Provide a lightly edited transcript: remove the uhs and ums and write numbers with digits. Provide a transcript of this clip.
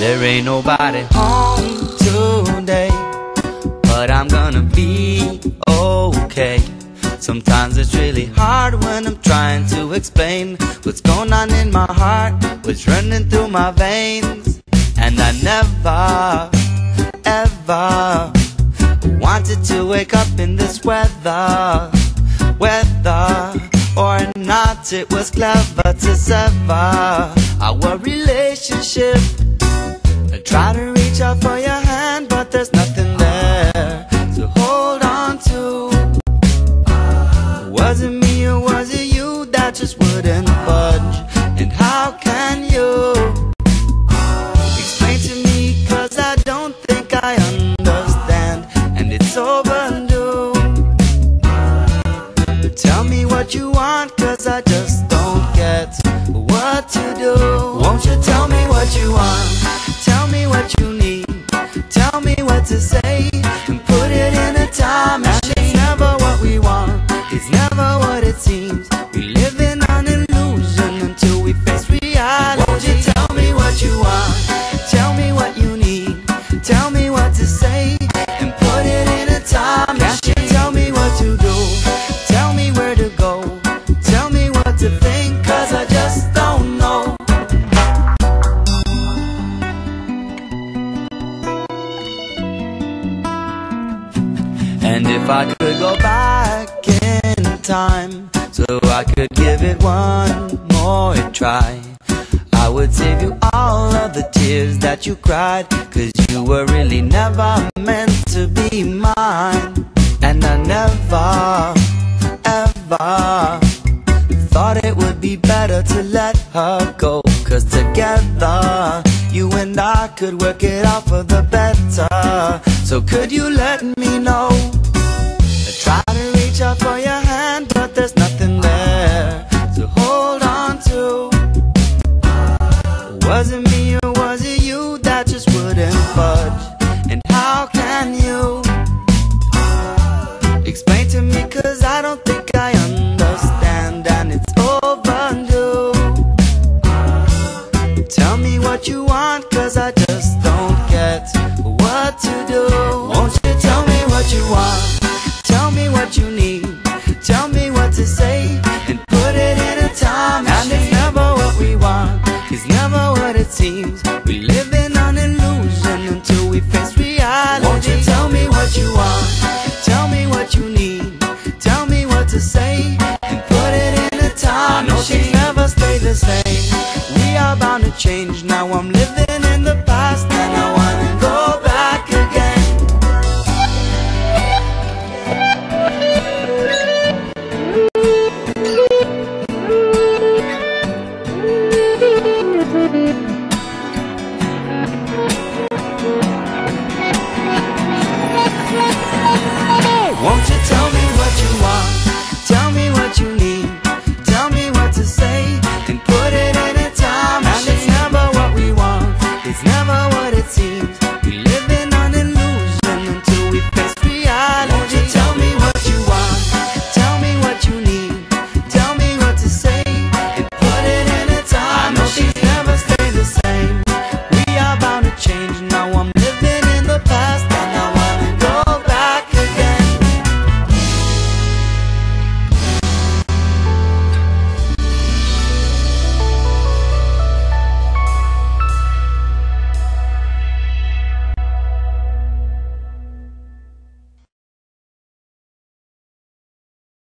There ain't nobody home today, but I'm gonna be okay. Sometimes it's really hard when I'm trying to explain what's going on in my heart, what's running through my veins. And I never, ever wanted to wake up in this weather. Whether or not it was clever to sever our relationship. I try to reach out for your hand, but there's nothing there to hold on to. Was it me or was it you that just wouldn't budge? And how can you explain to me, 'cause I don't think I understand, and it's overdue. Tell me what you want, 'cause I just don't get what to do. Won't you tell me what you want? Tell me what you need. Tell me what to say and put it in a time machine. And it's never what we want, it's never what it seems. We live in an illusion until we face reality. Won't you tell me what you want? Tell me what you need. Tell me what to say and put it in a time machine. Tell me what to do. Tell me where to go. Tell me what to think, 'cause I just don't know. And if I could go back in time so I could give it one more try, I would save you all of the tears that you cried, 'cause you were really never meant to be mine. And I never, ever thought it would be better to let her go, 'cause together you and I could work it out for the better. So could you let me know? I try to reach out for your hand, but there's nothing there to hold on to. Was it me or was it you that just wouldn't budge? And how can you explain to me, 'cause I don't think I understand, and it's overdue. Tell me what you want, 'cause I just don't get what to